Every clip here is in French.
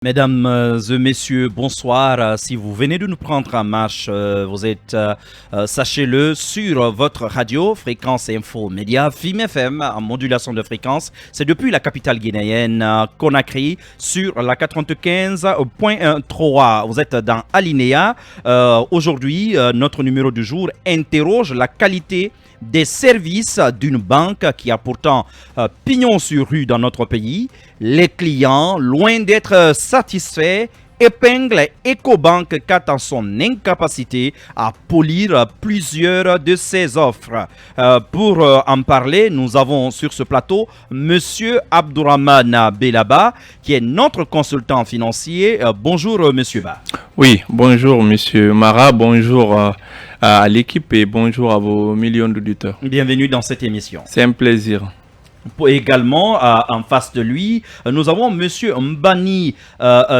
Mesdames et messieurs, bonsoir. Si vous venez de nous prendre en marche, vous êtes, sachez-le, sur votre radio, Fréquence Info Média, FIM FM, en modulation de fréquence. C'est depuis la capitale guinéenne, Conakry, sur la 95.3. Vous êtes dans Alinéa. Aujourd'hui, notre numéro du jour interroge la qualité des services d'une banque qui a pourtant pignon sur rue dans notre pays. Les clients, loin d'être satisfaits, épinglent Ecobank quant à son incapacité à polir plusieurs de ses offres. Pour en parler, nous avons sur ce plateau Monsieur Abdourahmane Belaba, qui est notre consultant financier. Bonjour Monsieur Ba. Oui, bonjour Monsieur Mara, bonjour à l'équipe et bonjour à vos millions d'auditeurs. Bienvenue dans cette émission. C'est un plaisir. Également, en face de lui, nous avons Monsieur Mbani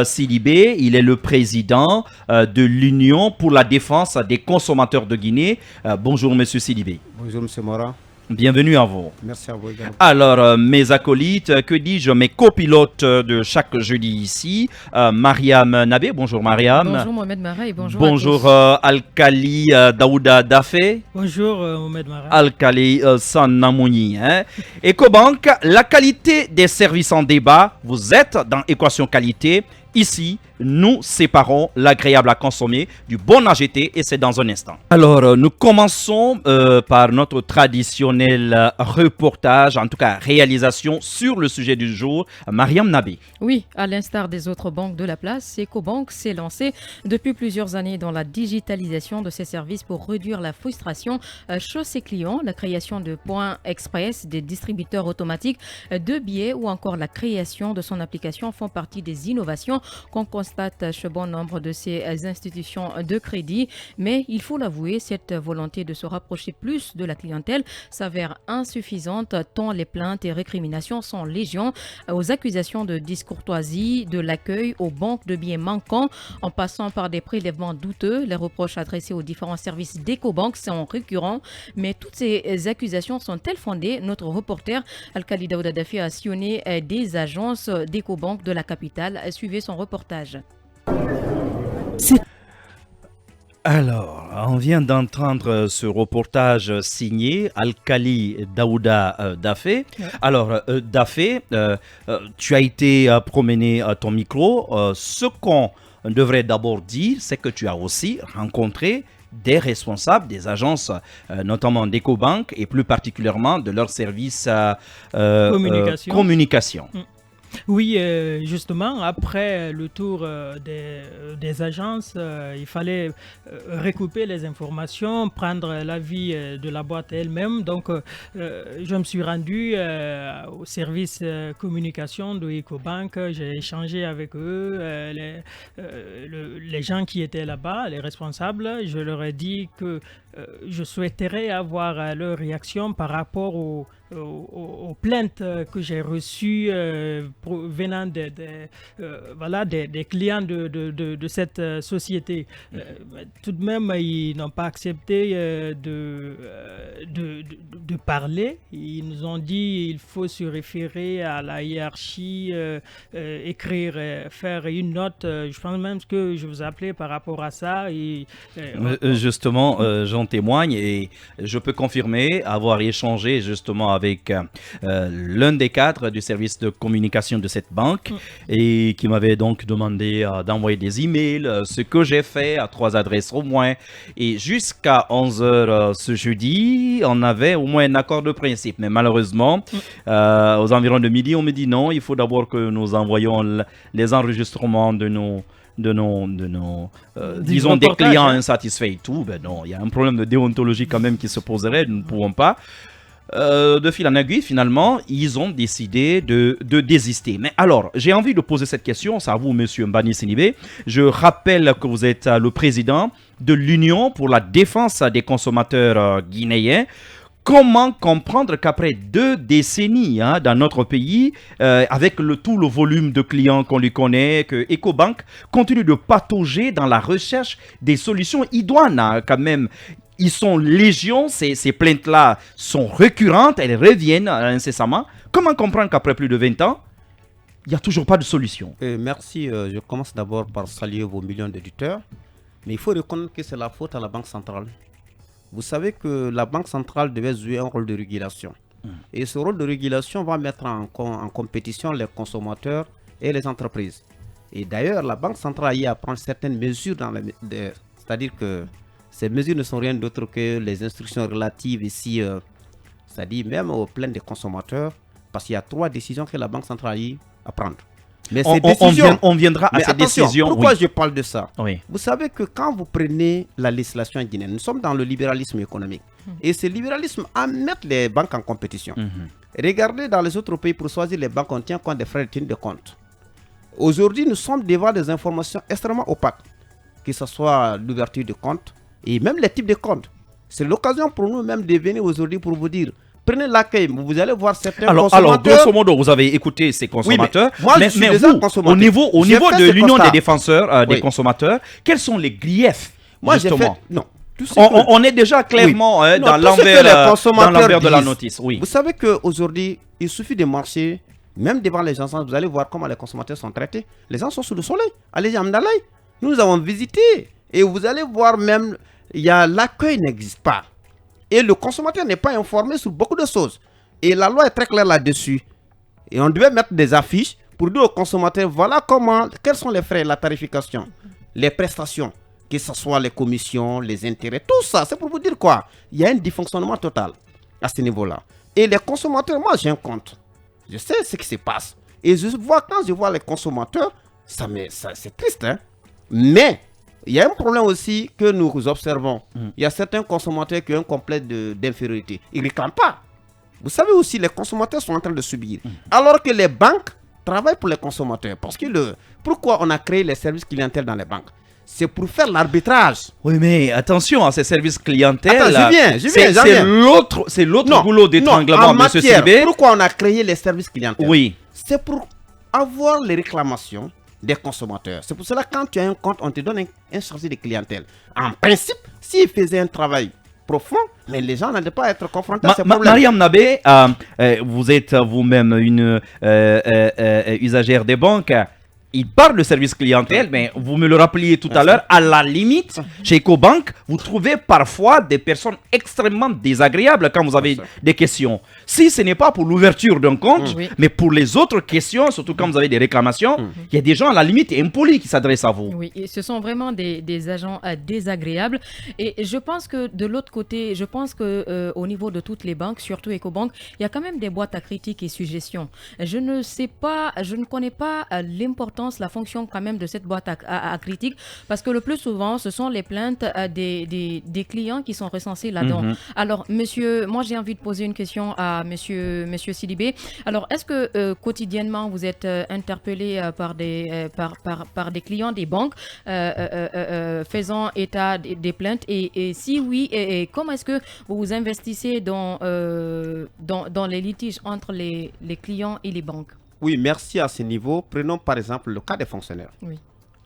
Sidibé. Il est le président de l'Union pour la défense des consommateurs de Guinée. Bonjour Monsieur Sidibé. Bonjour Monsieur Mora. Bienvenue à vous. Merci à vous également. Alors, mes acolytes, que dis-je, mes copilotes de chaque jeudi ici, Mariam Nabé. Bonjour Mariam. Bonjour Mohamed Mara et bonjour Bonjour à tous. Alkali Daouda Dafé. Bonjour Mohamed Mara. Alkali Sanamouni. Ecobank, la qualité des services en débat. Vous êtes dans Équation Qualité. Ici, nous séparons l'agréable à consommer du bon à jeter et c'est dans un instant. Alors, nous commençons par notre traditionnel reportage, en tout cas réalisation sur le sujet du jour. Mariam Nabi. Oui, à l'instar des autres banques de la place, Ecobank s'est lancé depuis plusieurs années dans la digitalisation de ses services pour réduire la frustration chez ses clients, la création de points express, des distributeurs automatiques de billets ou encore la création de son application font partie des innovations qu'on constate chez bon nombre de ces institutions de crédit. Mais il faut l'avouer, cette volonté de se rapprocher plus de la clientèle s'avère insuffisante tant les plaintes et récriminations sont légion, aux accusations de discourtoisie, de l'accueil aux banques de billets manquants, en passant par des prélèvements douteux. Les reproches adressés aux différents services d'Ecobank sont récurrents. Mais toutes ces accusations sont-elles fondées? Notre reporter Alkali Daouda Dafi a sillonné des agences d'Ecobank de la capitale. Suivez son reportage. Alors, on vient d'entendre ce reportage signé Alkali Daouda Dafé. Alors, Dafé, tu as été promener ton micro. Ce qu'on devrait d'abord dire, c'est que tu as aussi rencontré des responsables des agences, notamment d'Ecobank et plus particulièrement de leur service communication. Oui, justement, après le tour des agences, il fallait recouper les informations, prendre l'avis de la boîte elle-même. Donc, je me suis rendu au service communication de Ecobank. J'ai échangé avec eux, les gens qui étaient là-bas, les responsables. Je leur ai dit que je souhaiterais avoir leur réaction par rapport aux plaintes que j'ai reçues venant des clients de cette société. Tout de même, ils n'ont pas accepté de parler. Ils nous ont dit qu'il faut se référer à la hiérarchie, écrire, faire une note. Je pense même que je vous appelais par rapport à ça. Justement, j'en témoigne et je peux confirmer avoir échangé justement avec l'un des cadres du service de communication de cette banque et qui m'avait donc demandé d'envoyer des emails, ce que j'ai fait à 3 adresses au moins. Et jusqu'à 11h ce jeudi, on avait au moins un accord de principe. Mais malheureusement, aux environs de midi, on me dit non, il faut d'abord que nous envoyions les enregistrements de nos disons des clients insatisfaits et tout. Ben non, il y a un problème de déontologie quand même qui se poserait, nous ne pouvons pas. De fil en aiguille, finalement, ils ont décidé de désister. Mais alors, j'ai envie de poser cette question, c'est à vous, Monsieur Mbani Sidibé. Je rappelle que vous êtes le président de l'Union pour la défense des consommateurs guinéens. Comment comprendre qu'après 2 décennies dans notre pays, avec tout le volume de clients qu'on lui connaît, que Ecobank continue de patauger dans la recherche des solutions idoines quand même. Ils sont légion, ces plaintes-là sont récurrentes, elles reviennent incessamment. Comment comprendre qu'après plus de 20 ans, Il n'y a toujours pas de solution. Merci. Je commence d'abord par saluer vos millions d'éditeurs. Mais il faut reconnaître que c'est la faute à la Banque centrale. Vous savez que la Banque centrale devait jouer un rôle de régulation. Et ce rôle de régulation va mettre en compétition les consommateurs et les entreprises. Et d'ailleurs, la Banque centrale y a prendre certaines mesures, c'est-à-dire que ces mesures ne sont rien d'autre que les instructions relatives ici, c'est-à-dire même aux plaintes des consommateurs, parce qu'il y a 3 décisions que la Banque centrale y à prendre. Mais ces décisions, on viendra à mais ces attention, décisions. Pourquoi Oui. je parle de ça? Oui. Vous savez que quand vous prenez la législation guinéenne, nous sommes dans le libéralisme économique. Et ce libéralisme met les banques en compétition. Regardez dans les autres pays, pour choisir les banques, on tient compte des frais de tenue de compte. Aujourd'hui, nous sommes devant des informations extrêmement opaques, que ce soit l'ouverture de compte et même les types de comptes. C'est l'occasion pour nous même de venir aujourd'hui pour vous dire, prenez l'accueil, vous allez voir certains consommateurs. Alors, grosso modo, vous avez écouté ces consommateurs. Oui, moi, je suis déjà vous, consommateur. au niveau J'ai fait de ce l'Union constat. des défenseurs des Oui. consommateurs, quels sont les griefs Moi, j'ai fait... justement Non. Tout ce que- On est déjà clairement Oui. dans Non, tout ce que les l'envers consommateurs de la disent. notice. Oui. Vous savez qu'aujourd'hui, il suffit de marcher, même devant les gens, vous allez voir comment les consommateurs sont traités. Les gens sont sous le soleil. Allez-y à Mdalaï. Nous avons visité. Et vous allez voir même, l'accueil n'existe pas. Et le consommateur n'est pas informé sur beaucoup de choses. Et la loi est très claire là-dessus. Et on devait mettre des affiches pour dire aux consommateurs, voilà quels sont les frais, la tarification, les prestations, que ce soit les commissions, les intérêts, tout ça. C'est pour vous dire quoi? Il y a un dysfonctionnement total à ce niveau-là. Et les consommateurs, moi j'ai un compte. Je sais ce qui se passe. Et quand je vois les consommateurs, c'est triste. Hein? Mais il y a un problème aussi que nous observons. Il y a certains consommateurs qui ont un complexe d'infériorité. Ils ne réclament pas. Vous savez aussi, les consommateurs sont en train de subir. Alors que les banques travaillent pour les consommateurs. Parce que pourquoi on a créé les services clientèle dans les banques? C'est pour faire l'arbitrage. Oui, mais attention à ces services clientèle. Attends, j'en viens. C'est l'autre boulot d'étranglement, M. matière, Sidibé. pourquoi on a créé les services clientèle? Oui. C'est pour avoir les réclamations des consommateurs. C'est pour cela que quand tu as un compte, on te donne un chargé de clientèle. En principe, s'il faisait un travail profond, mais les gens n'allaient pas être confrontés à ces problèmes. Mariam Nabé, vous êtes vous-même une usagère des banques. Il parle de service clientèle, mais vous me le rappeliez tout à l'heure, à la limite, chez EcoBank, vous trouvez parfois des personnes extrêmement désagréables quand vous avez des questions. Si ce n'est pas pour l'ouverture d'un compte, Oui. mais pour les autres questions, surtout quand vous avez des réclamations, il y a des gens à la limite impolis qui s'adressent à vous. Oui, et ce sont vraiment des agents désagréables. Et je pense que de l'autre côté, je pense que au niveau de toutes les banques, surtout EcoBank, il y a quand même des boîtes à critiques et suggestions. Je ne connais pas l'importance, la fonction quand même de cette boîte à critiques, parce que le plus souvent, ce sont les plaintes des clients qui sont recensés là-dedans. Alors, monsieur, moi j'ai envie de poser une question à monsieur Sidibé. Alors, est-ce que quotidiennement vous êtes interpellé par des clients des banques faisant état des plaintes, et si oui, et comment est-ce que vous vous investissez dans les litiges entre les clients et les banques? Oui, merci à ce niveau. Prenons par exemple le cas des fonctionnaires. Oui.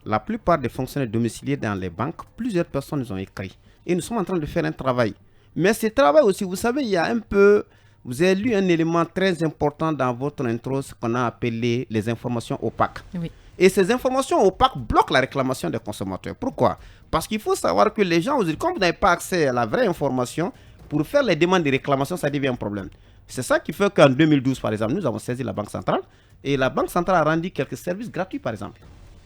La plupart des fonctionnaires domiciliés dans les banques, plusieurs personnes nous ont écrit. Et nous sommes en train de faire un travail. Mais ce travail aussi, vous savez, il y a un peu... Vous avez lu un élément très important dans votre intro, ce qu'on a appelé les informations opaques. Oui. Et ces informations opaques bloquent la réclamation des consommateurs. Pourquoi? Parce qu'il faut savoir que les gens, aujourd'hui, comme vous n'avez pas accès à la vraie information, pour faire les demandes de réclamation, ça devient un problème. C'est ça qui fait qu'en 2012, par exemple, nous avons saisi la Banque centrale. Et la Banque centrale a rendu quelques services gratuits, par exemple.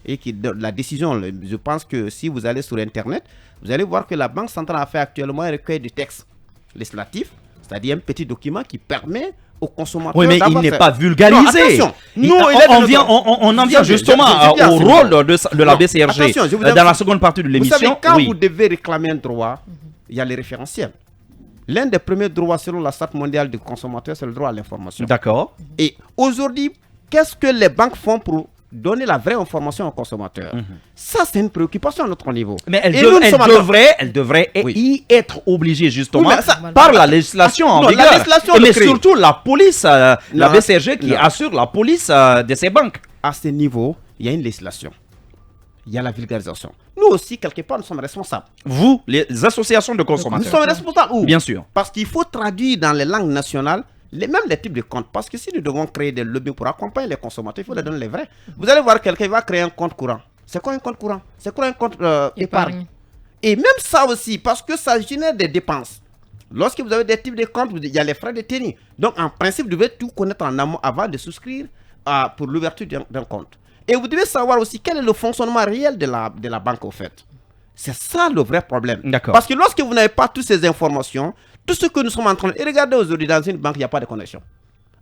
Et la décision, je pense que si vous allez sur Internet, vous allez voir que la Banque centrale a fait actuellement un recueil de textes législatifs, c'est-à-dire un petit document qui permet aux consommateurs... Oui, mais il n'est pas vulgarisé. Non, attention. On en vient justement au rôle de la BCRG Attention, je vous dans la seconde partie de Vous savez, l'émission. quand Oui. vous devez réclamer un droit, il y a les référentiels. L'un des premiers droits selon la Charte mondiale du consommateur, c'est le droit à l'information. D'accord. Et aujourd'hui, qu'est-ce que les banques font pour donner la vraie information aux consommateurs? Ça, c'est une préoccupation à notre niveau. Mais elle Et nous, nous sommes en devrait Oui. y être obligée justement Oui, mais ça- par la législation en Non, la vigueur. législation Et le mais crée. surtout la police, la Non. BCRG qui Non. assure la police de ces banques. À ce niveau, il y a une législation. Il y a la vulgarisation. Nous aussi, quelque part, nous sommes responsables. Vous, les associations de Nous consommateurs. sommes responsables où? Bien sûr. Parce qu'il faut traduire dans les langues nationales même les types de comptes. Parce que si nous devons créer des lobbies pour accompagner les consommateurs, il faut leur donner les vrais. Vous allez voir quelqu'un qui va créer un compte courant. C'est quoi un compte courant? C'est quoi un compte épargne? Et même ça aussi, parce que ça génère des dépenses. Lorsque vous avez des types de comptes, il y a les frais de tenue. Donc, en principe, vous devez tout connaître en amont avant de souscrire pour l'ouverture d'un compte. Et vous devez savoir aussi quel est le fonctionnement réel de la banque, au fait. C'est ça le vrai problème. D'accord. Parce que lorsque vous n'avez pas toutes ces informations, tout ce que nous sommes en train de... Et regardez aujourd'hui, dans une banque, il n'y a pas de connexion.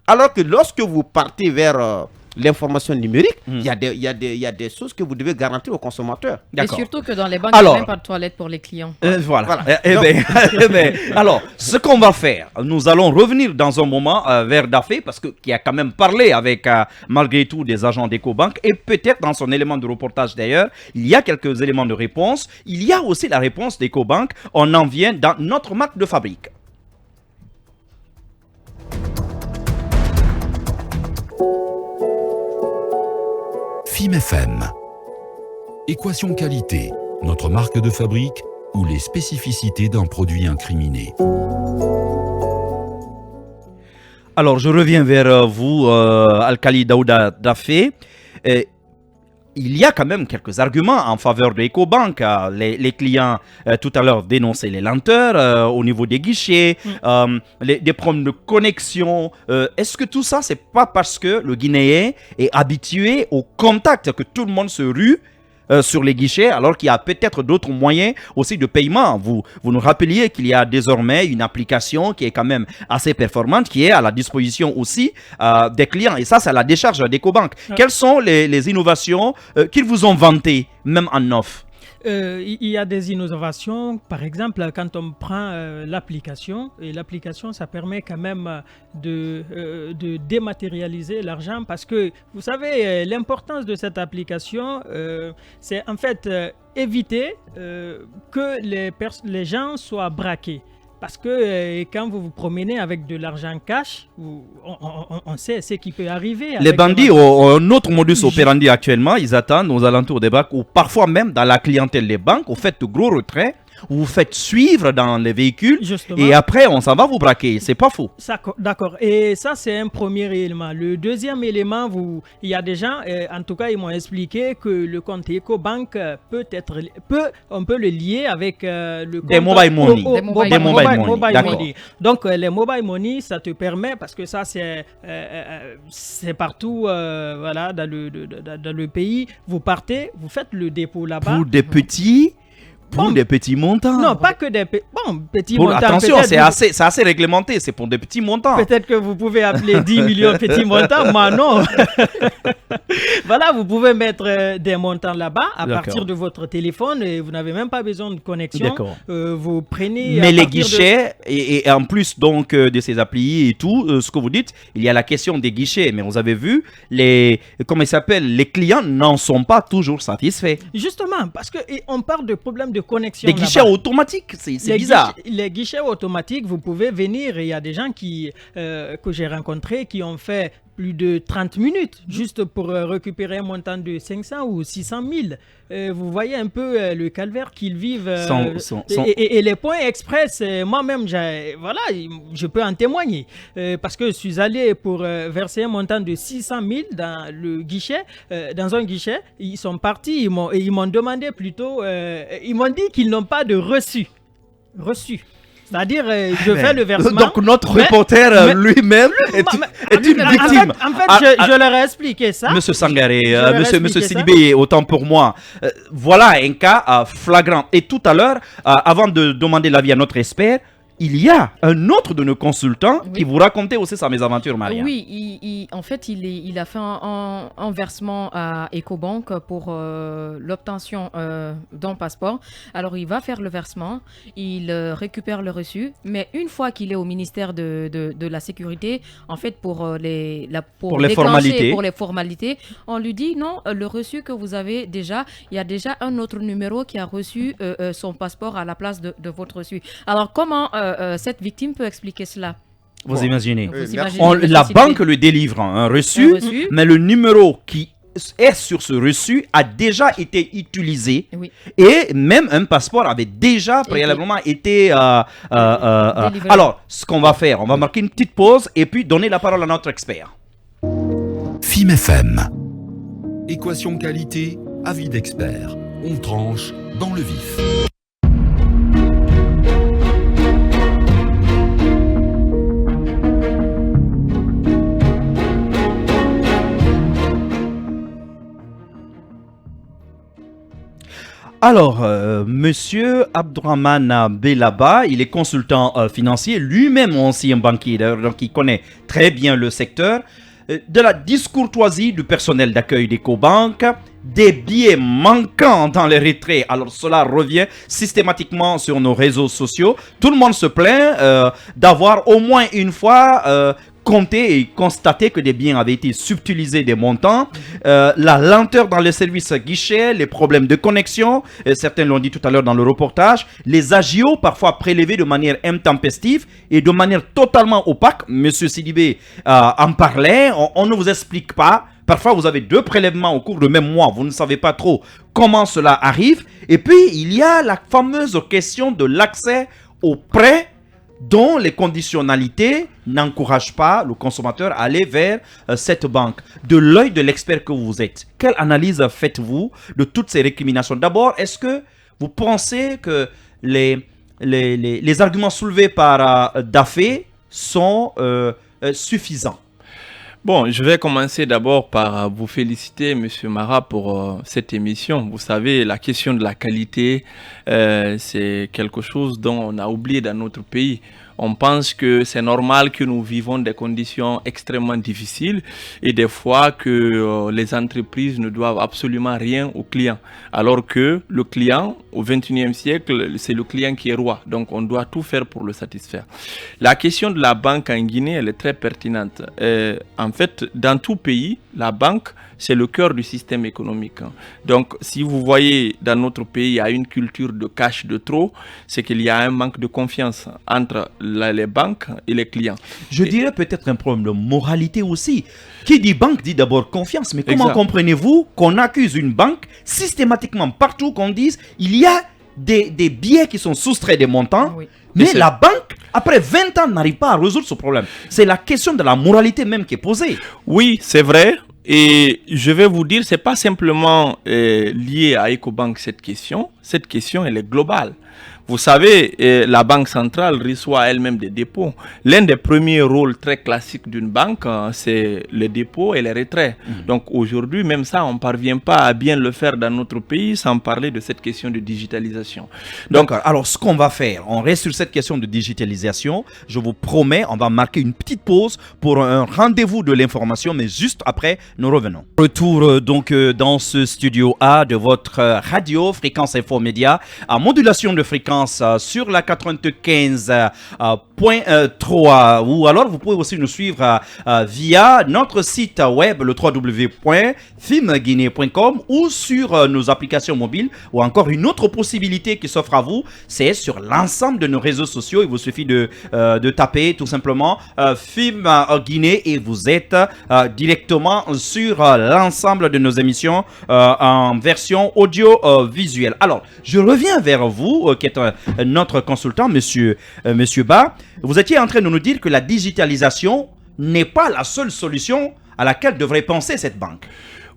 Alors que lorsque vous partez vers l'information numérique, il y a des choses que vous devez garantir aux consommateurs. Et D'accord. surtout que dans les banques, il n'y a même pas de toilette pour les clients. Voilà. Donc- Alors, ce qu'on va faire, nous allons revenir dans un moment vers Dafé, parce qui a quand même parlé avec, malgré tout, des agents d'Ecobank, et peut-être dans son élément de reportage d'ailleurs, il y a quelques éléments de réponse. Il y a aussi la réponse d'Ecobank. On en vient dans notre marque de fabrique. FIM-FM. Équation qualité, notre marque de fabrique ou les spécificités d'un produit incriminé. Alors, je reviens vers vous, Alkali Daouda Dafé. Il y a quand même quelques arguments en faveur de EcoBank. Les clients, tout à l'heure, dénonçaient les lenteurs au niveau des guichets, des problèmes de connexion. Est-ce que tout ça, c'est pas parce que le Guinéen est habitué au contact, que tout le monde se rue sur les guichets, alors qu'il y a peut-être d'autres moyens aussi de paiement? Vous nous rappeliez qu'il y a désormais une application qui est quand même assez performante, qui est à la disposition aussi des clients. Et ça, c'est à la décharge d'EcoBank. Quelles sont les innovations qu'ils vous ont vantées, même en off? Il y a des innovations, par exemple, quand on prend l'application, et l'application, ça permet quand même de dématérialiser l'argent, parce que, vous savez, l'importance de cette application, c'est en fait éviter que les gens soient braqués. Parce que quand vous vous promenez avec de l'argent cash, on sait ce qui peut arriver. Les bandits ont un autre modus operandi actuellement. Ils attendent aux alentours des banques, ou parfois même dans la clientèle des banques. Vous faites de gros retraits, vous faites suivre dans les véhicules. Justement. Et après on s'en va vous braquer. C'est pas faux. D'accord. Et ça, c'est un premier élément. Le deuxième élément, il y a des gens, en tout cas, ils m'ont expliqué que le compte EcoBank on peut le lier avec le compte Des mobile money. Des mobile money. D'accord. money. Donc, les mobile money, ça te permet, parce que ça, c'est partout voilà, dans le pays. Vous partez, vous faites le dépôt là-bas. Pour des petits... Pour des petits montants. Non, pas que des petits montants. Attention, c'est assez réglementé, c'est pour des petits montants. Peut-être que vous pouvez appeler 10 millions de petits montants, moi non. Voilà, vous pouvez mettre des montants là-bas à partir de votre téléphone, et vous n'avez même pas besoin de connexion. D'accord. Vous prenez... Mais les guichets, et en plus donc de ces applis et tout, ce que vous dites, il y a la question des guichets. Mais vous avez vu, les clients n'en sont pas toujours satisfaits. Justement, parce qu'on parle de problèmes de connexion. Des guichets automatiques, c'est bizarre. Les guichets automatiques, vous pouvez venir, et il y a des gens que j'ai rencontrés qui ont fait plus de 30 minutes juste pour récupérer un montant de 500 ou 600 000. Vous voyez un peu le calvaire qu'ils vivent. Et les points express, moi-même, je peux en témoigner. Parce que je suis allé pour verser un montant de 600 000 dans un guichet. Ils sont partis, ils m'ont demandé plutôt, ils m'ont dit qu'ils n'ont pas de reçu. C'est-à-dire, je fais le versement. Donc notre reporter lui-même est une victime. En fait, je leur ai expliqué ça. Monsieur Sangaré, monsieur Sidibé, autant pour moi. Voilà un cas flagrant. Et tout à l'heure, avant de demander l'avis à notre expert, il y a un autre de nos consultants qui vous racontait aussi sa mésaventure, Maria. Oui, en fait, il a fait un versement à EcoBank pour l'obtention d'un passeport. Alors, il va faire le versement, il récupère le reçu, mais une fois qu'il est au ministère de la Sécurité, en fait, pour les formalités, on lui dit non, le reçu que vous avez déjà, il y a déjà un autre numéro qui a reçu son passeport à la place de votre reçu. Alors, comment cette victime peut expliquer cela? Vous imaginez. Vous imaginez La banque le délivre un reçu, mais le numéro qui est sur ce reçu a déjà été utilisé Oui. et même un passeport avait déjà préalablement été... Délivré. Alors, ce qu'on va faire, on va marquer une petite pause et puis donner la parole à notre expert. FIM FM. Équation qualité, avis d'expert. On tranche dans le vif. Alors, Monsieur Abdourahmane Bellaba, il est consultant financier, lui-même ancien banquier, d'ailleurs, donc il connaît très bien le secteur. De la discourtoisie du personnel d'accueil d'Ecobank, des billets manquants dans les retraits. Alors cela revient systématiquement sur nos réseaux sociaux. Tout le monde se plaint d'avoir au moins une fois compté et constaté que des biens avaient été subtilisés des montants, la lenteur dans les services guichets, les problèmes de connexion, certains l'ont dit tout à l'heure dans le reportage, les agios parfois prélevés de manière intempestive et de manière totalement opaque. Monsieur Sidibé en parlait, on ne vous explique pas. Parfois, vous avez 2 prélèvements au cours de même mois. Vous ne savez pas trop comment cela arrive. Et puis, il y a la fameuse question de l'accès aux prêts dont les conditionnalités n'encouragent pas le consommateur à aller vers cette banque. De l'œil de l'expert que vous êtes, quelle analyse faites-vous de toutes ces récriminations? D'abord, est-ce que vous pensez que les arguments soulevés par Dafé sont suffisants? Bon, je vais commencer d'abord par vous féliciter, Monsieur Mara, pour cette émission. Vous savez, la question de la qualité, c'est quelque chose dont on a oublié dans notre pays. On pense que c'est normal que nous vivons des conditions extrêmement difficiles et des fois que les entreprises ne doivent absolument rien aux clients. Alors que le client, au XXIe siècle, c'est le client qui est roi. Donc on doit tout faire pour le satisfaire. La question de la banque en Guinée, elle est très pertinente. En fait, dans tout pays, la banque, c'est le cœur du système économique. Donc, si vous voyez dans notre pays, il y a une culture de cash de trop, c'est qu'il y a un manque de confiance entre les banques et les clients. Je dirais peut-être un problème de moralité aussi. Qui dit banque dit d'abord confiance. Mais comment comprenez-vous qu'on accuse une banque systématiquement partout qu'on dise il y a des billets qui sont soustraits des montants, mais la banque, après 20 ans, n'arrive pas à résoudre ce problème. C'est la question de la moralité même qui est posée. Oui, c'est vrai. Et je vais vous dire, c'est pas simplement lié à Ecobank cette question. Cette question, elle est globale. Vous savez, la Banque centrale reçoit elle-même des dépôts. L'un des premiers rôles très classiques d'une banque, c'est les dépôts et les retraits. Donc aujourd'hui, même ça, on ne parvient pas à bien le faire dans notre pays sans parler de cette question de digitalisation. Donc, alors ce qu'on va faire, on reste sur cette question de digitalisation. Je vous promets, on va marquer une petite pause pour un rendez-vous de l'information, mais juste après, nous revenons. Retour donc dans ce studio A de votre radio, Fréquence Info Média, à modulation de fréquence sur la 95.3 ou alors vous pouvez aussi nous suivre via notre site web le www.fimguinee.com ou sur nos applications mobiles ou encore une autre possibilité qui s'offre à vous, c'est sur l'ensemble de nos réseaux sociaux. Il vous suffit de taper tout simplement Fim Guinée et vous êtes directement sur l'ensemble de nos émissions en version audio-visuelle. Alors, je reviens vers vous qui êtes notre consultant, monsieur Ba. Vous étiez en train de nous dire que la digitalisation n'est pas la seule solution à laquelle devrait penser cette banque.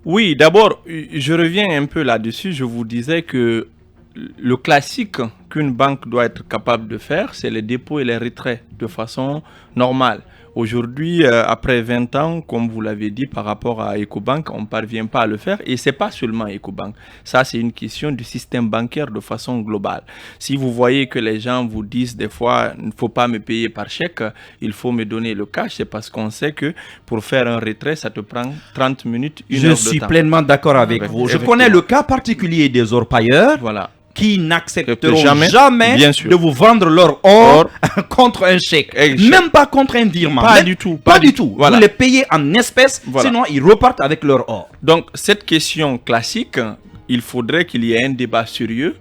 Oui, d'abord, je reviens un peu là-dessus. Je vous disais que le classique qu'une banque doit être capable de faire, c'est les dépôts et les retraits de façon normale. Aujourd'hui, après 20 ans, comme vous l'avez dit, par rapport à Ecobank, on ne parvient pas à le faire. Et ce n'est pas seulement Ecobank. Ça, c'est une question du système bancaire de façon globale. Si vous voyez que les gens vous disent des fois, il ne faut pas me payer par chèque, il faut me donner le cash, c'est parce qu'on sait que pour faire un retrait, ça te prend 30 minutes, une heure de temps. Je suis pleinement d'accord avec vous. Je connais le cas particulier des orpailleurs. Voilà. Qui n'accepteront jamais de vous vendre leur or contre un chèque. Même pas contre un virement. Pas du tout. Pas du tout. Voilà. Vous les payez en espèces, sinon ils repartent avec leur or. Donc cette question classique, il faudrait qu'il y ait un débat sérieux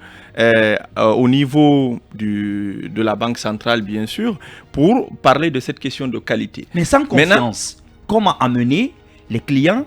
au niveau de la Banque centrale, bien sûr, pour parler de cette question de qualité. Mais sans confiance, comment amener les clients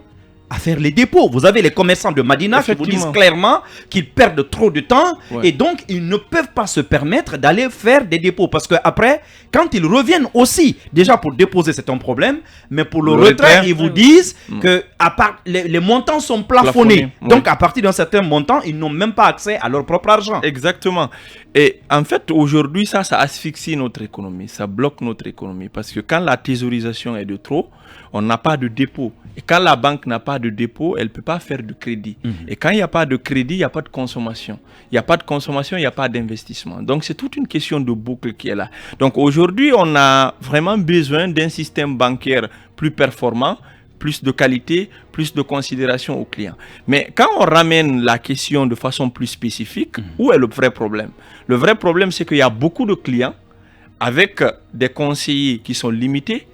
à faire les dépôts. Vous avez les commerçants de Madina qui vous disent Effectivement. clairement qu'ils perdent trop de temps Ouais. et donc ils ne peuvent pas se permettre d'aller faire des dépôts parce que après, quand ils reviennent aussi, déjà pour déposer c'est un problème, mais pour le retrait, ils vous disent que à part, les montants sont plafonnés. Plafonnés, Donc à partir d'un certain montant, ils n'ont même pas accès à leur propre argent. Exactement. Et en fait, aujourd'hui, ça asphyxie notre économie, ça bloque notre économie. Parce que quand la thésaurisation est de trop, on n'a pas de dépôt. Et quand la banque n'a pas de dépôt, elle ne peut pas faire de crédit. Et quand il n'y a pas de crédit, il n'y a pas de consommation. Il n'y a pas de consommation, il n'y a pas d'investissement. Donc c'est toute une question de boucle qui est là. Donc aujourd'hui, on a vraiment besoin d'un système bancaire plus performant, plus de qualité, plus de considération aux clients. Mais quand on ramène la question de façon plus spécifique, où est le vrai problème? Le vrai problème, c'est qu'il y a beaucoup de clients avec des conseillers qui sont limités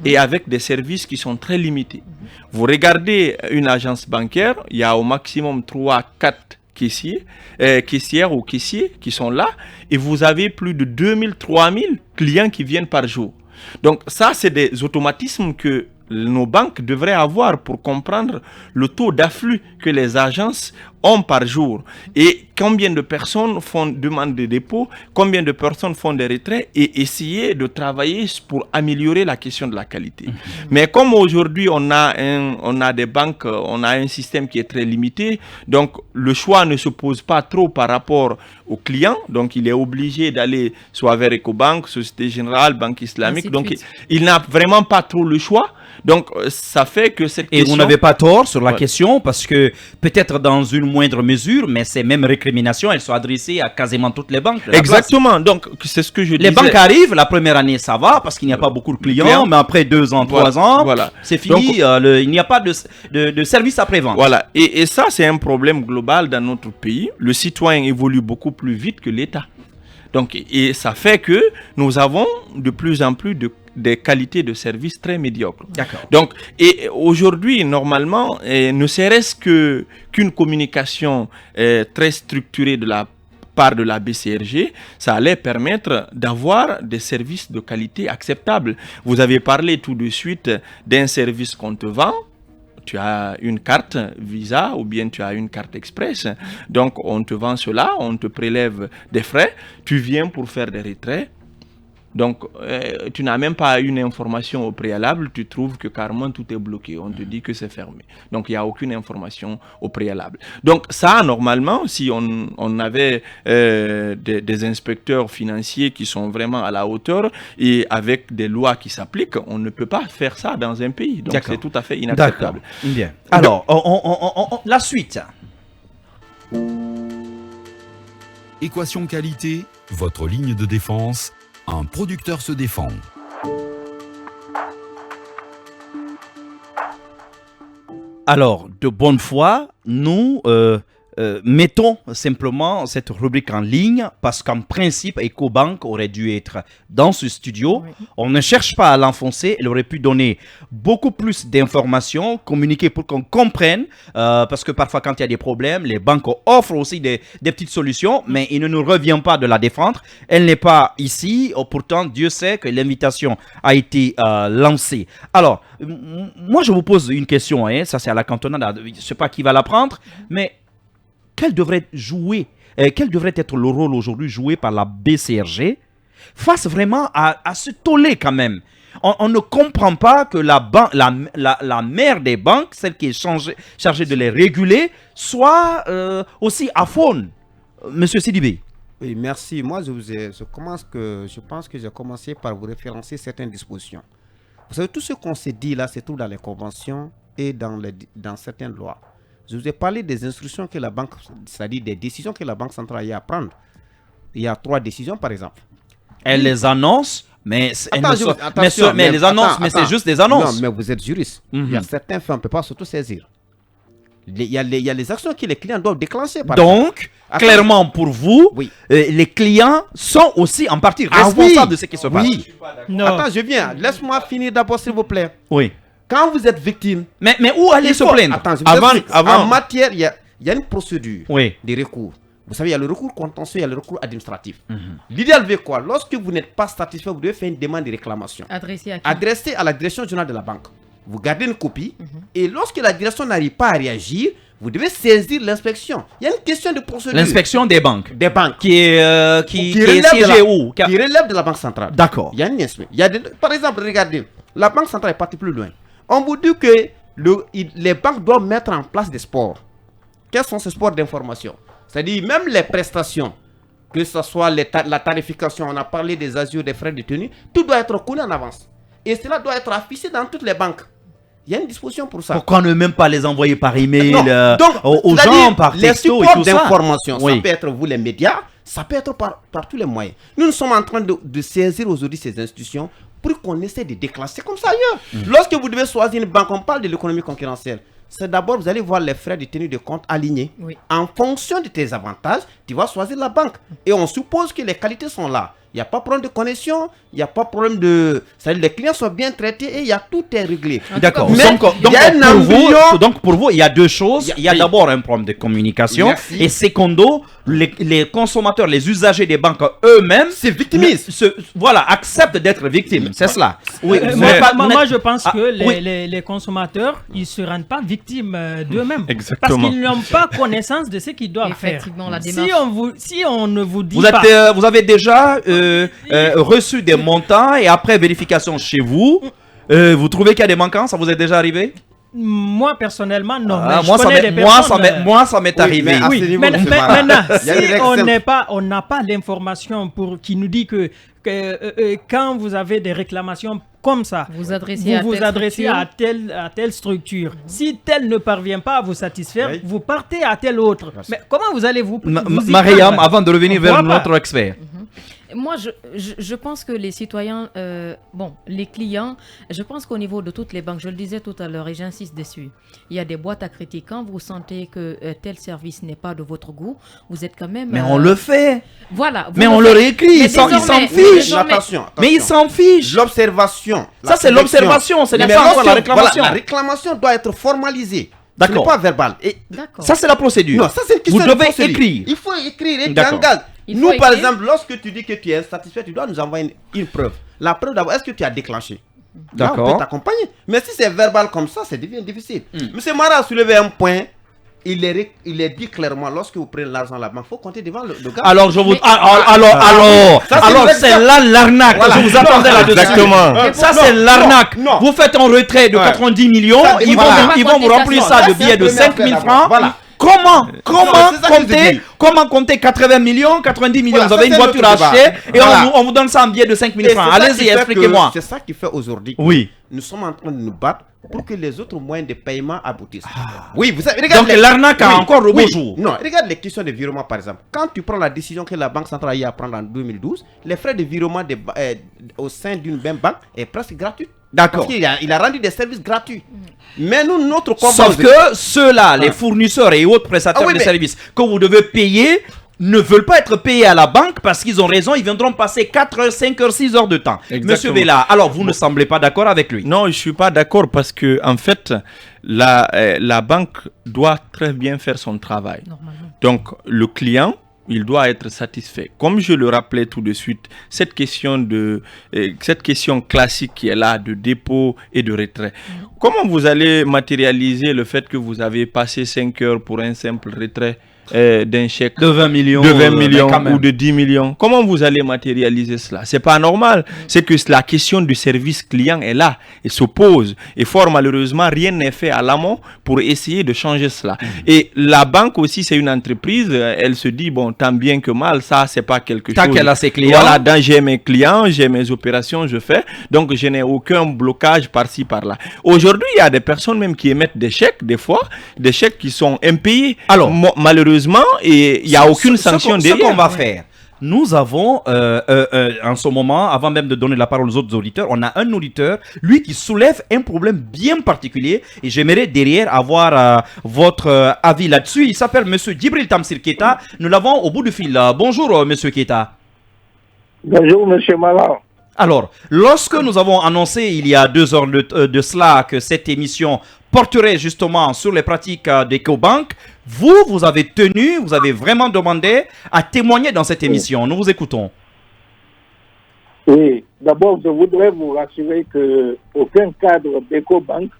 et avec des services qui sont très limités. Vous regardez une agence bancaire, il y a au maximum 3-4 caissières ou caissiers qui sont là et vous avez plus de 2000-3000 clients qui viennent par jour. Donc ça, c'est des automatismes que nos banques devraient avoir pour comprendre le taux d'afflux que les agences ont par jour et combien de personnes font demande de dépôt, combien de personnes font des retraits et essayer de travailler pour améliorer la question de la qualité. Mais comme aujourd'hui on a des banques, on a un système qui est très limité, donc le choix ne se pose pas trop par rapport aux clients, donc il est obligé d'aller soit vers Ecobank, Société Générale, Banque Islamique, Ainsi de donc suite. il n'a vraiment pas trop le choix. Donc ça fait que cette Et question... vous n'avez pas tort sur la Ouais. question parce que peut-être dans une moindre mesure, mais ces mêmes récriminations, elles sont adressées à quasiment toutes les banques. de la place. Exactement, donc c'est ce que je disais. Les banques arrivent, la première année ça va parce qu'il n'y a pas beaucoup de clients, Clients. mais après 2 ans, 3 Voilà, ans, voilà. c'est fini, Donc- il n'y a pas de service après-vente. Voilà, et ça c'est un problème global dans notre pays. Le citoyen évolue beaucoup plus vite que l'État. Donc, et ça fait que nous avons de plus en plus des qualités de services très médiocres. D'accord. Donc, et aujourd'hui, normalement, ne serait-ce qu'une communication très structurée de la part de la BCRG, ça allait permettre d'avoir des services de qualité acceptables. Vous avez parlé tout de suite d'un service qu'on te vend. Tu as une carte Visa ou bien tu as une carte Express. Donc, on te vend cela, on te prélève des frais. Tu viens pour faire des retraits. Donc, tu n'as même pas une information au préalable. Tu trouves que carrément tout est bloqué. On te dit que c'est fermé. Donc, il n'y a aucune information au préalable. Donc, ça, normalement, si on avait des inspecteurs financiers qui sont vraiment à la hauteur et avec des lois qui s'appliquent, on ne peut pas faire ça dans un pays. Donc, D'accord. c'est tout à fait D'accord. inacceptable. Bien. Alors, la suite. Équation qualité, votre ligne de défense, un producteur se défend. Alors, de bonne foi, nous mettons simplement cette rubrique en ligne parce qu'en principe, Ecobank aurait dû être dans ce studio. Oui. On ne cherche pas à l'enfoncer. Elle aurait pu donner beaucoup plus d'informations, communiquer pour qu'on comprenne. Parce que parfois, quand il y a des problèmes, les banques offrent aussi des petites solutions, mais il ne nous revient pas de la défendre. Elle n'est pas ici. Pourtant, Dieu sait que l'invitation a été lancée. Alors, moi, je vous pose une question. Hein, ça, c'est à la cantonade. Je ne sais pas qui va la prendre, mais quel devrait être le rôle aujourd'hui joué par la BCRG face vraiment à ce tollé quand même? On ne comprend pas que la mère des banques, celle qui est chargée de les réguler, soit aussi aphone. Monsieur Sidibé. Oui, merci. Moi, je pense que j'ai commencé par vous référencer certaines dispositions. Vous savez, tout ce qu'on s'est dit là, c'est tout dans les conventions et dans certaines lois. Je vous ai parlé des instructions que la banque, c'est-à-dire des décisions que la Banque centrale a à prendre. Il y a 3 décisions, par exemple. Elle les annonce, mais Attention, mais les annonces, mais c'est juste des annonces. Non, mais vous êtes juriste. Il y a certains faits, on ne peut pas s'auto-saisir. Il y a les actions que les clients doivent déclencher. Par exemple. Donc, clairement pour vous, Oui. les clients sont aussi en partie Ah responsables oui. de ce qui se passe. Oui. Non. Attends, je viens. Laisse-moi finir d'abord, s'il vous plaît. Oui. Quand vous êtes victime, Mais où aller se plaindre? Attends, je vous Avant- explique. avant- En matière, il y a une procédure Oui. de recours. Vous savez, il y a le recours contentieux, il y a le recours administratif. L'idéal veut quoi? Lorsque vous n'êtes pas satisfait, vous devez faire une demande de réclamation. Adressé à qui? Adressée à la direction générale de la banque. vous gardez une copie, et lorsque la direction n'arrive pas à réagir, vous devez saisir l'inspection. Il y a une question de procédure. L'inspection des banques. Des banques. Qui est relève siégée où? Qui relève de la Banque centrale. D'accord. Il y a une inspection. Par exemple, regardez, la Banque centrale est partie plus loin. On vous dit que les banques doivent mettre en place des sports. Quels sont ces sports d'information? C'est-à-dire même les prestations, que ce soit la tarification, on a parlé des asios, des frais de tenue, tout doit être connu en avance. Et cela doit être affiché dans toutes les banques. Il y a une disposition pour ça. Pourquoi ne même pas les envoyer par email Donc, aux gens, par texto et tout ça? Les supports d'information, Oui. ça peut être vous les médias, ça peut être par tous les moyens. Nous sommes en train de saisir aujourd'hui ces institutions pour qu'on essaie de déclasser comme ça ailleurs. Lorsque vous devez choisir une banque, on parle de l'économie concurrentielle. C'est d'abord, vous allez voir les frais de tenue de compte alignés. Oui. En fonction de tes avantages, tu vas choisir la banque. Et on suppose que les qualités sont là. Il n'y a pas de problème de connexion, il n'y a pas de problème de... C'est-à-dire les clients sont bien traités et il y a tout est réglé. D'accord. Mais Donc, il y a un embryon- donc pour vous, il y a deux choses. Il y a oui. d'abord un problème de communication. Merci. Et secondo, les consommateurs, les usagers des banques eux-mêmes C'est victimisme. voilà, acceptent d'être victimes. C'est cela. Oui. Moi, je pense Ah, que oui. les consommateurs, ils ne se rendent pas victimes d'eux-mêmes. Exactement. Parce qu'ils n'ont pas connaissance de ce qu'ils doivent faire. Effectivement, la démarche. Si on ne vous dit Vous, pas... vous avez déjà reçu des montants et après vérification chez vous, vous trouvez qu'il y a des manquants? Ça vous est déjà arrivé? Moi, personnellement, non. Ah, mais moi, je ça connais m'est- des moi, personnes, ça m'est Oui, arrivé. mais à Oui, ce niveau, mais monsieur Mara, maintenant, il y a si des on n'a pas l'information qui nous dit que quand vous avez des réclamations comme ça, Vous adressez à vous telle adressez structure. à telle structure. Si telle ne parvient pas à vous satisfaire, Oui. vous partez à telle autre. Mais comment vous allez vous y Mariam, prendre? avant de revenir On vers voit pas. notre expert. Moi, je pense que les citoyens, les clients, je pense qu'au niveau de toutes les banques, je le disais tout à l'heure et j'insiste dessus, il y a des boîtes à critiques. Quand vous sentez que tel service n'est pas de votre goût, vous êtes quand même... Mais on le fait. Voilà. vous Mais le on faites. leur écrit, Mais ils s'en désormais- fichent. désormais- Attention, Mais ils s'en fichent. L'observation. Ça, c'est l'observation, c'est Mais pas encore la lorsque- réclamation. voilà, la réclamation doit être formalisée. D'accord. Ce n'est pas verbal. Et D'accord. Ça, c'est la procédure. non, ça c'est une question Vous de devez procédure. écrire. Il faut écrire et tu D'accord. engages. Il Nous, faut par écrire. exemple, lorsque tu dis que tu es insatisfait, tu dois nous envoyer une preuve. La preuve d'abord, est-ce que tu as déclenché? Là, on D'accord. peut t'accompagner. Mais si c'est verbal comme ça devient difficile. Monsieur Mara a soulevé un point. Il est dit clairement, lorsque vous prenez l'argent à la banque, il faut compter devant le gars. Alors, je vous. Mais- Alors, Ça, c'est l'exemple. c'est là l'arnaque. Voilà. Je vous attendais là-dessus. Exactement. Ça, Non, c'est l'arnaque. non. Vous faites un retrait de Ouais. 90 millions. Ça, Ils voilà. vont vous remplir ça de c'est billets de la première 5 000 affaire francs. d'abord. Voilà. Comment c'est ça que je compter dis. comment compter 80 millions, 90 millions? Voilà, Vous avez ça, une c'est voiture notre à acheter débat. et Voilà. on vous donne ça en billet de 5 000 Et francs. c'est ça Allez-y, qui fait expliquez-moi. que- C'est ça qui fait aujourd'hui que Oui. nous sommes en train de nous battre pour que les autres moyens de paiement aboutissent. Oui, vous savez, regarde Donc l'arnaque a encore le beau oui. jour. Non, regarde les questions de virement par exemple. Quand tu prends la décision que la Banque centrale a eu à prendre en 2012, les frais de virement au sein d'une même banque est presque gratuit. D'accord. Parce qu'il a rendu des services gratuits. Mais nous, notre combat... Sauf que ceux-là, les fournisseurs et autres prestataires Ah oui, de mais- services que vous devez payer ne veulent pas être payés à la banque parce qu'ils ont raison, ils viendront passer 4 heures, 5 heures, 6 heures de temps. Exactement. Monsieur Bella, alors vous ne semblez pas d'accord avec lui? Non, je suis pas d'accord parce que en fait, la banque doit très bien faire son travail. Normalement. Donc, le client, il doit être satisfait. Comme je le rappelais tout de suite, cette question classique qui est là de dépôt et de retrait. Comment vous allez matérialiser le fait que vous avez passé 5 heures pour un simple retrait d'un chèque De 20 millions. de 20 mais millions quand même. ou de 10 millions? Comment vous allez matérialiser cela? C'est pas normal. C'est que la question du service client est là et se pose. Et fort malheureusement, rien n'est fait à l'amont pour essayer de changer cela. Et la banque aussi, c'est une entreprise. Elle se dit, bon, tant bien que mal, ça, c'est pas quelque Tant chose. qu'elle a ses clients. Voilà, j'ai mes clients, j'ai mes opérations, je fais. Donc, je n'ai aucun blocage par-ci, par-là. Aujourd'hui, il y a des personnes même qui émettent des chèques, des fois, des chèques qui sont impayés. Alors, malheureusement, et il n'y a aucune sanction Ce derrière. qu'on va faire, nous avons, en ce moment, avant même de donner la parole aux autres auditeurs, on a un auditeur, lui, qui soulève un problème bien particulier et j'aimerais derrière avoir votre avis là-dessus. Il s'appelle Monsieur Djibril Tamsir Keita. Nous l'avons au bout du fil. Bonjour, Monsieur Keita. Bonjour, monsieur Mara. Alors, lorsque nous avons annoncé il y a 2 heures de cela que cette émission porterait justement sur les pratiques d'EcoBank, vous avez tenu, vous avez vraiment demandé à témoigner dans cette émission. Nous vous écoutons. Oui, d'abord, je voudrais vous rassurer que aucun cadre d'EcoBank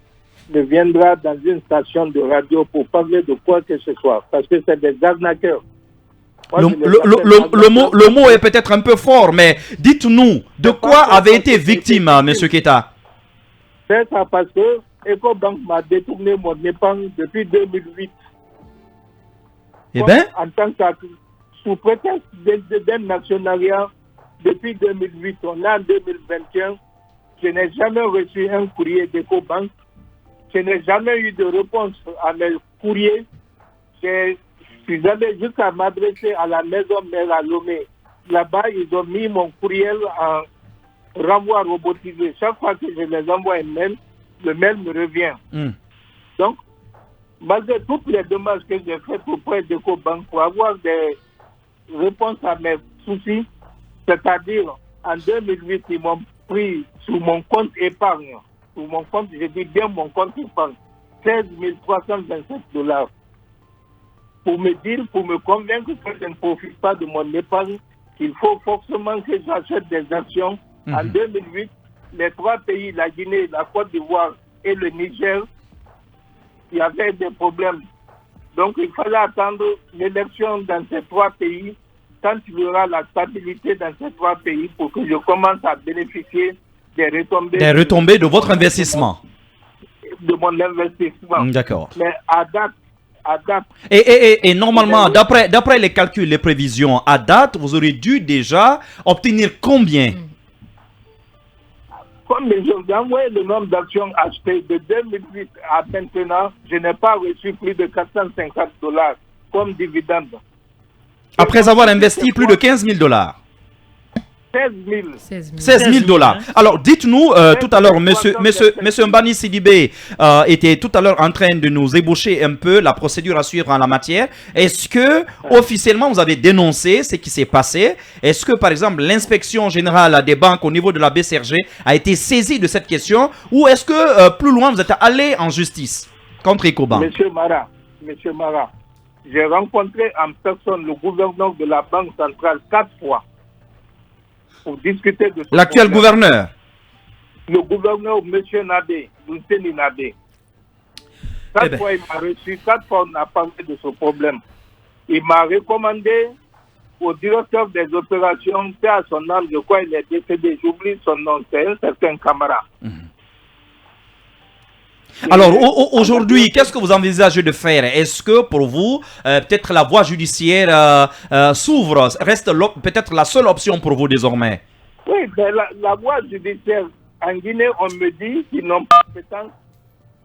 ne viendra dans une station de radio pour parler de quoi que ce soit, parce que c'est des arnaqueurs. Moi, je les appelle Le mot est peut-être un peu fort, mais dites-nous, de quoi avez été victime, Monsieur Keita? C'est ça parce que EcoBank m'a détourné mon épargne depuis 2008. Eh bien, En tant que sous prétexte d'un actionnariat depuis 2008, on est en 2021. Je n'ai jamais reçu un courrier d'EcoBank. Je n'ai jamais eu de réponse à mes courriers. Je suis allé jusqu'à m'adresser à la maison mère à Lomé. Là-bas, ils ont mis mon courriel en renvoi robotisé. Chaque fois que je les envoie un mail, le mail me revient. Donc, malgré toutes les demandes que j'ai faites auprès d'EcoBank pour avoir des réponses à mes soucis, c'est-à-dire en 2008, ils m'ont pris sur mon compte épargne, sur mon compte, je dis bien mon compte épargne, 16 327 $. Pour me dire, pour me convaincre que je ne profite pas de mon épargne, qu'il faut forcément que j'achète des actions. En 2008, les trois pays, la Guinée, la Côte d'Ivoire et le Niger, il y avait des problèmes. Donc il fallait attendre l'élection dans ces trois pays, quand il y aura la stabilité dans ces trois pays, pour que je commence à bénéficier des retombées. Des retombées de votre investissement. De mon investissement. D'accord. Mais à date. Et normalement, d'après les calculs, les prévisions, à date, vous aurez dû déjà obtenir combien? Comme j'ai envoyé le nombre d'actions achetées de 2008 à maintenant, je n'ai pas reçu plus de 450 $ comme dividende. Après avoir investi plus de 15 000 $. 16 000 $. Alors, dites-nous, tout à l'heure, monsieur Mbani Sidibé était tout à l'heure en train de nous ébaucher un peu la procédure à suivre en la matière. Est-ce que, officiellement, vous avez dénoncé ce qui s'est passé? Est-ce que, par exemple, l'inspection générale des banques au niveau de la BCRG a été saisie de cette question? Ou est-ce que, plus loin, vous êtes allé en justice contre EcoBank? Monsieur Mara, j'ai rencontré en personne le gouverneur de la Banque centrale 4 fois. Pour discuter de l'actuel gouverneur. Le gouverneur, M. Nabé, Luceni Nabé. 4 fois, il m'a reçu, 4 fois, on a parlé de ce problème. Il m'a recommandé au directeur des opérations, c'est à son âme de quoi il est décédé, j'oublie son nom, c'est un certain camarade. Alors, aujourd'hui, qu'est-ce que vous envisagez de faire? Est-ce que pour vous, peut-être la voie judiciaire s'ouvre, reste peut-être la seule option pour vous désormais? Oui, mais la voie judiciaire, en Guinée, on me dit qu'ils n'ont pas compétence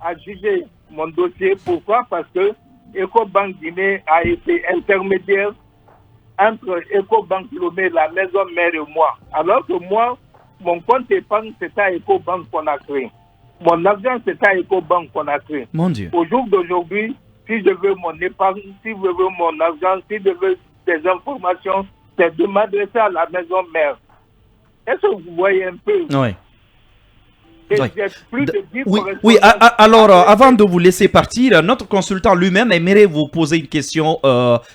à juger mon dossier. Pourquoi? Parce que EcoBank Guinée a été intermédiaire entre EcoBank Lomé, la maison mère et moi. Alors que moi, mon compte épargne, c'est à EcoBank qu'on a créé. Mon argent, c'est à EcoBank qu'on a créé. Mon Dieu. Au jour d'aujourd'hui, si je veux mon épargne, si je veux mon argent, si je veux des informations, c'est de m'adresser à la maison mère. Est-ce que vous voyez un peu? Oui. Et j'ai plus de 10 oui, alors, avant de vous laisser partir, notre consultant lui-même aimerait vous poser une question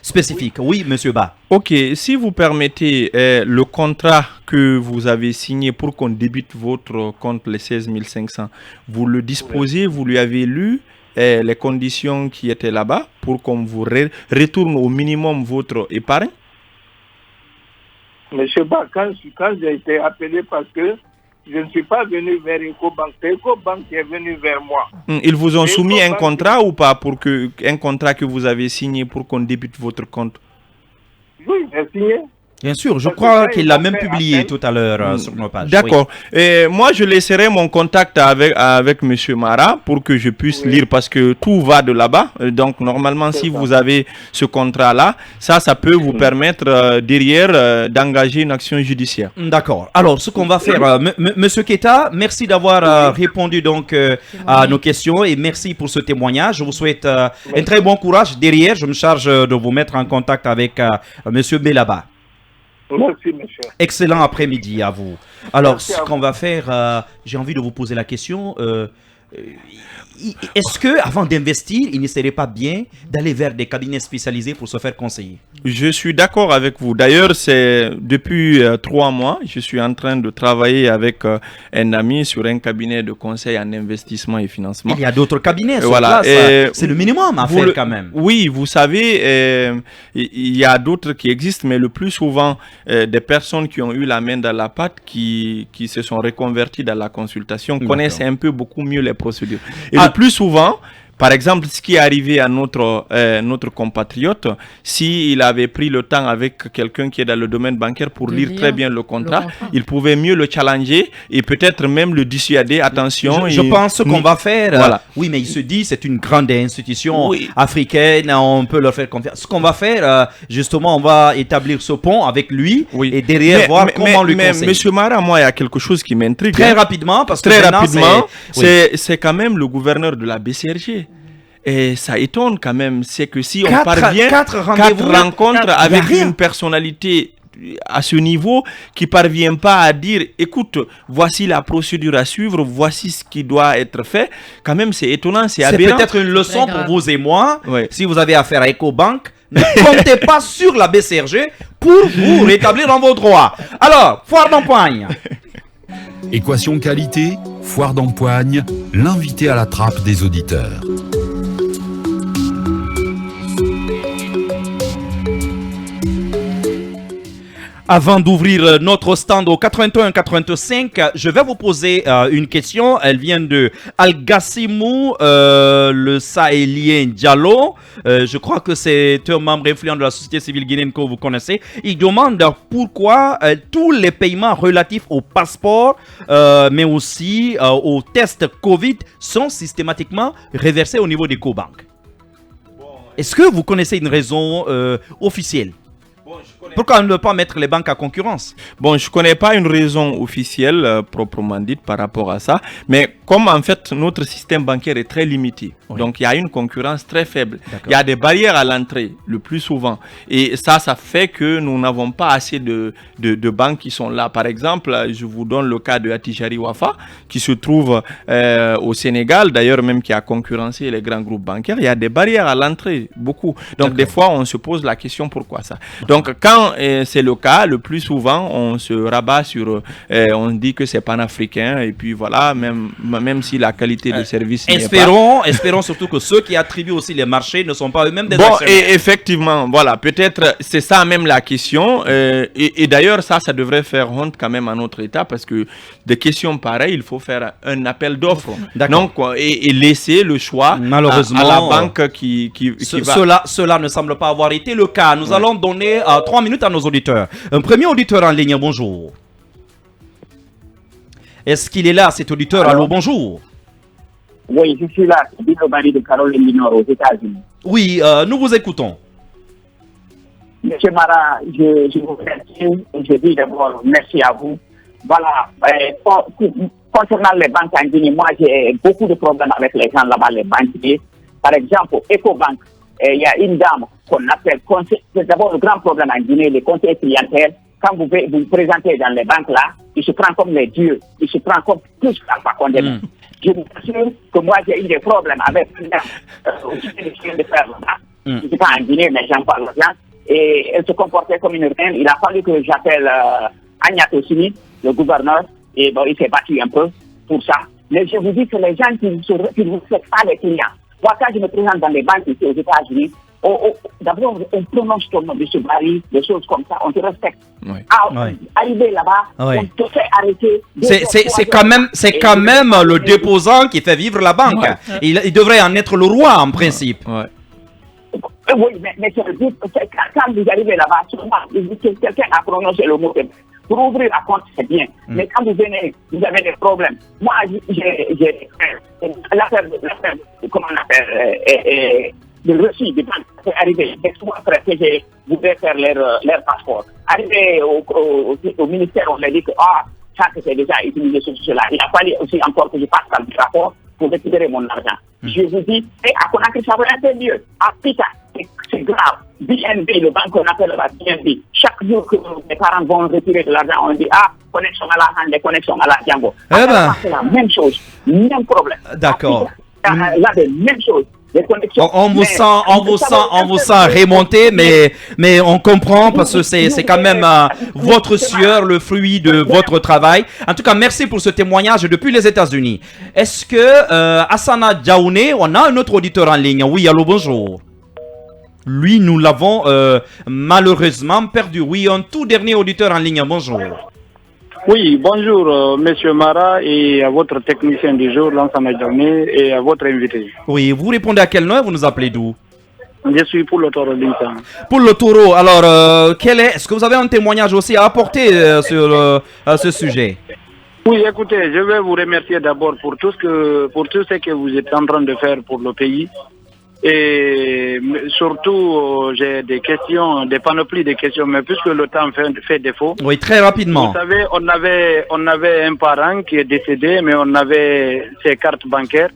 spécifique. Oui, monsieur Ba. Ok, si vous permettez, le contrat que vous avez signé pour qu'on débite votre compte, les 16 500, vous le disposez, vous lui avez lu les conditions qui étaient là-bas pour qu'on vous retourne au minimum votre épargne? Monsieur Ba, quand j'ai été appelé parce que je ne suis pas venu vers EcoBank, c'est EcoBank qui est venu vers moi. Ils vous ont soumis un contrat ou pas, un contrat que vous avez signé pour qu'on débute votre compte? Oui, j'ai signé. Bien sûr, je crois qu'il l'a même publié tout à l'heure sur nos pages. D'accord. Oui. Moi, je laisserai mon contact avec M. Mara pour que je puisse lire parce que tout va de là-bas. Donc, normalement, si vous avez ce contrat-là, ça peut vous permettre derrière d'engager une action judiciaire. D'accord. Alors, ce qu'on va faire, Monsieur Keita, merci d'avoir répondu donc à nos questions et merci pour ce témoignage. Je vous souhaite un très bon courage. Derrière, je me charge de vous mettre en contact avec Monsieur Belaba. Merci, monsieur. Excellent après-midi à vous. Alors, ce qu'on va faire, j'ai envie de vous poser la question. est-ce que avant d'investir, il ne serait pas bien d'aller vers des cabinets spécialisés pour se faire conseiller? Je suis d'accord avec vous. D'ailleurs, c'est depuis 3 mois, je suis en train de travailler avec un ami sur un cabinet de conseil en investissement et financement. Il y a d'autres cabinets sur Voilà. place. C'est le minimum à faire quand même. Oui, vous savez, il y a d'autres qui existent, mais le plus souvent, des personnes qui ont eu la main dans la pâte, qui se sont reconverties dans la consultation, connaissent un peu beaucoup mieux les procédures. Et le plus souvent, par exemple, ce qui est arrivé à notre compatriote, s'il avait pris le temps avec quelqu'un qui est dans le domaine bancaire pour lire très bien le contrat, il pouvait mieux le challenger et peut-être même le dissuader. Attention. Je pense qu'on va faire. Voilà. Oui, mais il se dit c'est une grande institution africaine, on peut leur faire confiance. Ce qu'on va faire, justement, on va établir ce pont avec lui et derrière voir comment lui conseiller. Monsieur Mara, moi, il y a quelque chose qui m'intrigue. Très rapidement, parce que c'est quand même le gouverneur de la BCRG. Et ça étonne quand même, c'est que si on parvient 4 rencontres avec une personnalité à ce niveau qui parvient pas à dire écoute, voici la procédure à suivre, voici ce qui doit être fait, quand même c'est étonnant, c'est aberrant. C'est peut-être une leçon pour vous et moi. Si vous avez affaire à Ecobank, ne comptez pas sur la BCRG pour vous rétablir dans vos droits. Alors, foire d'empoigne. Équation qualité, foire d'empoigne, l'invité à la trappe des auditeurs. Avant d'ouvrir notre stand au 81-85, je vais vous poser une question. Elle vient de Al-Gassimou, le Sahélien Diallo. Je crois que c'est un membre influent de la société civile guinéenne que vous connaissez. Il demande pourquoi tous les paiements relatifs au passeport, mais aussi aux tests Covid, sont systématiquement reversés au niveau des Ecobank. Est-ce que vous connaissez une raison officielle? Pourquoi ne pas mettre les banques à concurrence? Bon, je ne connais pas une raison officielle proprement dite par rapport à ça, mais comme en fait notre système bancaire est très limité, donc il y a une concurrence très faible, il y a des barrières à l'entrée le plus souvent, et ça fait que nous n'avons pas assez de banques qui sont là. Par exemple, je vous donne le cas de Attijari Wafa qui se trouve au Sénégal, d'ailleurs même qui a concurrencé les grands groupes bancaires. Il y a des barrières à l'entrée, beaucoup. Donc des fois on se pose la question pourquoi ça. Donc quand c'est le cas, le plus souvent on se rabat sur, on dit que c'est panafricain et puis voilà, même si la qualité de service espérons surtout que ceux qui attribuent aussi les marchés ne sont pas eux-mêmes des actionnaires. Et effectivement, voilà, peut-être c'est ça même la question, et d'ailleurs ça devrait faire honte quand même à notre État, parce que des questions pareilles, il faut faire un appel d'offres, donc et laisser le choix malheureusement à la banque qui va... Cela ne semble pas avoir été le cas. Nous allons donner 3 minutes à nos auditeurs. Un premier auditeur en ligne, bonjour. Est-ce qu'il est là, cet auditeur? Allô, bonjour. Oui, je suis là, c'est Dino Barry de Caroline du Nord, aux États-Unis. Oui, nous vous écoutons. Monsieur Mara, je vous remercie et je dis d'abord merci à vous. Voilà, concernant les banques en Guinée, moi j'ai beaucoup de problèmes avec les gens là-bas, les banquiers. Par exemple, Ecobank, il y a une dame qu'on appelle conseiller. C'est d'abord le grand problème en Guinée, les conseillers clientèles. Quand vous vous présentez dans les banques là, ils se prennent comme les dieux, ils se prennent comme plus qu'Alpha Condé. Je vous assure que moi j'ai eu des problèmes avec une dame aussi de faire là-bas. Je ne suis pas en Guinée, mais j'en parle là. Et elle se comportait comme une reine. Il a fallu que j'appelle Agnato Sini, le gouverneur, et bon, il s'est battu un peu pour ça. Mais je vous dis que les gens qui ne respectent pas les clients, moi quand je me présente dans les banques ici aux États-Unis, d'abord on prononce ton nom, M. Barry, des choses comme ça, on te respecte. Arriver là-bas, on te fait arrêter. C'est quand même le déposant qui fait vivre la banque. Il devrait en être le roi en principe. Oui, mais c'est le but, quand vous arrivez là-bas, quelqu'un a prononcé le mot. Pour ouvrir un compte, c'est bien. Mais quand vous venez, vous avez des problèmes. Moi, j'ai l'affaire, comment on appelle, de reçu de banque, c'est arrivé. Des mois après que je voulais faire leur passeport. Arrivé au ministère, on m'a dit que ça c'est déjà utilisé sur cela. Il a fallu aussi encore que je passe par le rapport pour récupérer mon argent. Je vous dis, et à Conakry, ça va un peu mieux. À Pita, c'est grave. BNB, le banque qu'on appelle la BNB, chaque jour que mes parents vont retirer de l'argent, on dit, connexion à la Hande, connexion à la Django. C'est la même chose, même problème. D'accord. Là, la même chose. On vous sent remonter, mais on comprend parce que c'est quand même votre sueur, le fruit de votre travail. En tout cas, merci pour ce témoignage depuis les États-Unis. Est-ce que Hassana Diaouné, on a un autre auditeur en ligne? Oui, allô, bonjour. Lui, nous l'avons malheureusement perdu. Oui, un tout dernier auditeur en ligne. Bonjour. Oui, bonjour, Monsieur Mara, et à votre technicien du jour, Lansana Diaouné, et à votre invité. Oui, vous répondez à quel nom et vous nous appelez d'où? Je suis pour le taureau d'Insa. Pour le taureau, alors, est-ce que vous avez un témoignage aussi à apporter sur ce sujet? Oui, écoutez, je vais vous remercier d'abord pour tout ce que vous êtes en train de faire pour le pays. Et surtout, j'ai des questions, des panoplies de questions, mais puisque le temps fait défaut. Oui, très rapidement. Vous savez, on avait un parent qui est décédé, mais on avait ses cartes bancaires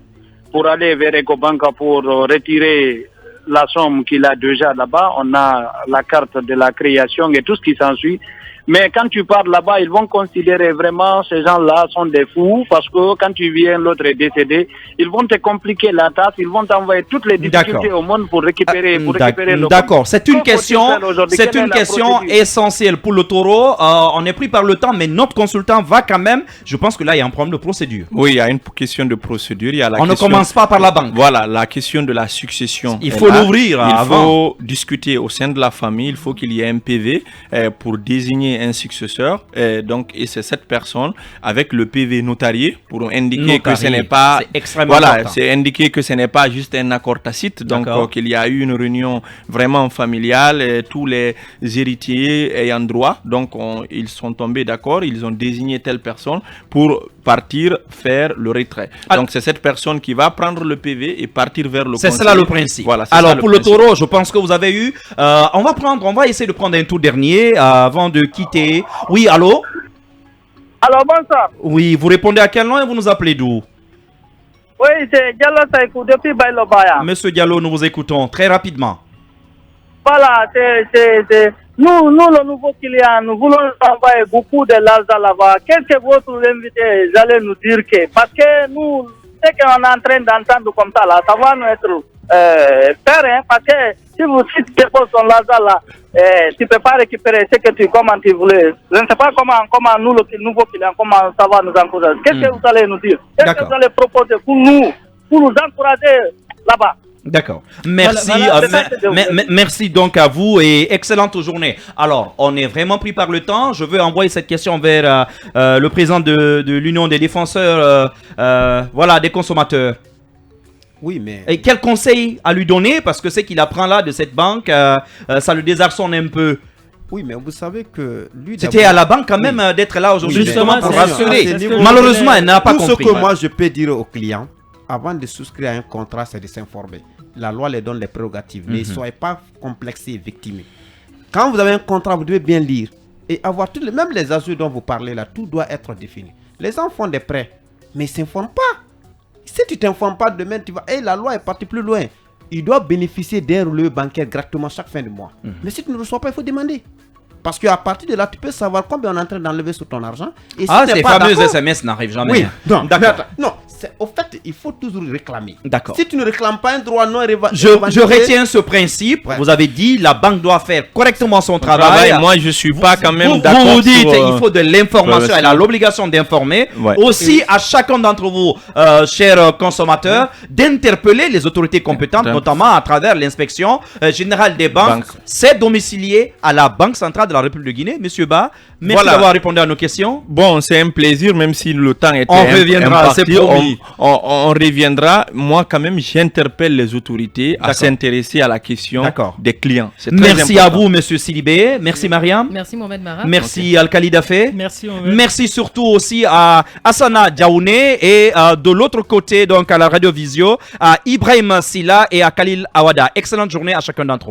pour aller vers EcoBank pour retirer la somme qu'il a déjà là-bas. On a la carte de la création et tout ce qui s'ensuit. Mais quand tu pars là-bas, ils vont considérer vraiment ces gens-là sont des fous parce que quand tu viens, l'autre est décédé, ils vont te compliquer la tâche, ils vont t'envoyer toutes les difficultés au monde pour récupérer le. D'accord, c'est une question essentielle pour le taureau. On est pris par le temps, mais notre consultant va quand même. Je pense que là, il y a un problème de procédure. Oui, il y a une question de procédure. Il y a on ne commence pas par la banque. Voilà, la question de la succession. Il faut l'ouvrir avant. Il faut discuter au sein de la famille. Il faut qu'il y ait un PV pour désigner un successeur, et c'est cette personne avec le PV notarié pour indiquer que ce n'est pas c'est indiqué que ce n'est pas juste un accord tacite, donc qu'il y a eu une réunion vraiment familiale, tous les héritiers ayant droit, donc ils sont tombés d'accord, ils ont désigné telle personne pour partir faire le retrait. Donc c'est cette personne qui va prendre le PV et partir vers le conseil. C'est cela le principe. Voilà, alors pour le taureau, je pense que vous avez eu on va essayer de prendre un tout dernier avant de quitter. Oui, allô? Alors, bonsoir. Oui, vous répondez à quel nom et vous nous appelez d'où? Oui, c'est Diallo Taïkou depuis Baïlobaya. Monsieur Diallo, nous vous écoutons très rapidement. Voilà, nous, le nouveau client, nous voulons envoyer beaucoup de l'argent là-bas. Qu'est-ce que votre invité, j'allais nous dire que, parce que nous, ce qu'on est en train d'entendre comme ça là, ça va nous être peur, hein, parce que si tu déposes ton l'argent là, tu ne peux pas récupérer ce que comment tu voulais. Je ne sais pas comment nous, le nouveau client, comment ça va nous encourager. Qu'est-ce que vous allez nous dire? Qu'est-ce que vous allez proposer pour nous encourager là-bas? D'accord. Merci. Merci donc à vous et excellente journée. Alors, on est vraiment pris par le temps. Je veux envoyer cette question vers le président de l'Union des défenseurs des consommateurs. Oui, mais... Et quel conseil à lui donner? Parce que c'est qu'il apprend là de cette banque, ça le désarçonne un peu. Oui, mais vous savez que lui... C'était à la banque quand même d'être là aujourd'hui justement pour rassurer. Sûr. Malheureusement, elle n'a pas compris. Tout ce que moi je peux dire aux clients, avant de souscrire à un contrat, c'est de s'informer. La loi les donne les prérogatives. Ne soyez pas complexés et victimés. Quand vous avez un contrat, vous devez bien lire. Et avoir même les assurances dont vous parlez là, tout doit être défini. Les gens font des prêts, mais ils ne s'informent pas. Si tu ne t'informes pas, demain, tu vas... la loi est partie plus loin. Il doit bénéficier d'un relevé bancaire gratuitement chaque fin de mois. Mais si tu ne reçois pas, il faut demander. Parce qu'à partir de là, tu peux savoir combien on est en train d'enlever sur ton argent. Et si ces fameux SMS n'arrivent jamais. Oui, non, au fait, il faut toujours réclamer. D'accord. Si tu ne réclames pas un droit non je retiens ce principe. Ouais. Vous avez dit la banque doit faire correctement son travail. Moi, je ne suis pas quand même d'accord. Vous dites il faut de l'information. Elle a l'obligation d'informer. Ouais. Aussi, à chacun d'entre vous, chers consommateurs, d'interpeller les autorités compétentes, notamment à travers l'inspection générale des banques. C'est domicilié à la Banque centrale de la République de Guinée. Monsieur Ba, merci d'avoir répondu à nos questions. Bon, c'est un plaisir, même si le temps était on reviendra, c'est promis. On reviendra. Moi, quand même, j'interpelle les autorités à s'intéresser à la question des clients. Merci à vous, monsieur Sidibé. Merci, Mariam. Merci, Mohamed Mara. Merci, Alkali Dafé. Merci, Mohamed. Merci surtout aussi à Hassana Diaouné et de l'autre côté, donc à la Radio Visio, à Ibrahim Silla et à Khalil Awada. Excellente journée à chacun d'entre vous.